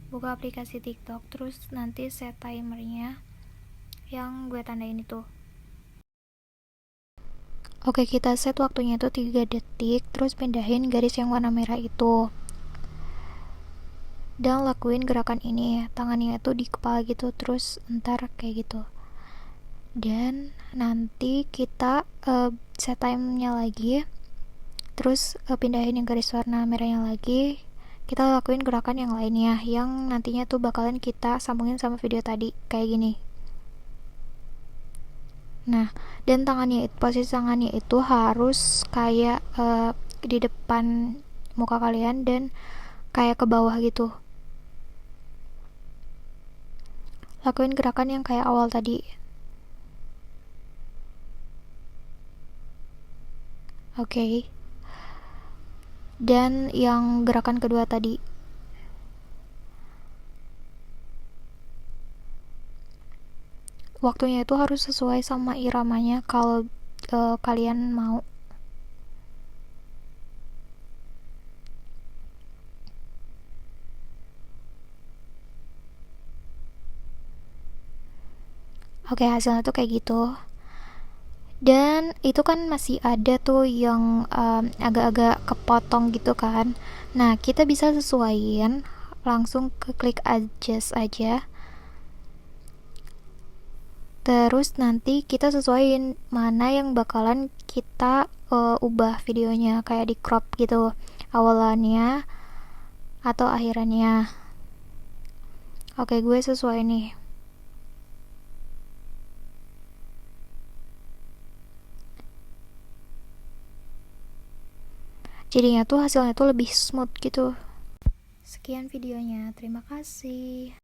buka aplikasi TikTok, terus nanti set timernya yang gue tandain itu. Oke, kita set waktunya itu 3 detik, terus pindahin garis yang warna merah itu. Dan lakuin gerakan ini, tangannya itu di kepala gitu, terus ntar kayak gitu. Dan nanti kita set time-nya lagi, terus pindahin yang garis warna merahnya lagi. Kita lakuin gerakan yang lainnya, yang nantinya tuh bakalan kita sambungin sama video tadi, kayak gini. Nah, dan posisi tangannya itu harus kayak di depan muka kalian dan kayak ke bawah gitu. Lakuin gerakan yang kayak awal tadi. Oke. Dan yang gerakan kedua tadi. Waktunya itu harus sesuai sama iramanya kalau kalian mau. Oke, hasilnya tuh kayak gitu. Dan itu kan masih ada tuh yang agak-agak kepotong gitu kan. Nah, kita bisa sesuaiin langsung ke klik adjust aja. Terus nanti kita sesuaiin mana yang bakalan kita ubah videonya, kayak di crop gitu, awalannya atau akhirannya. Oke, gue sesuai nih. Jadinya tuh hasilnya tuh lebih smooth gitu. Sekian videonya, terima kasih.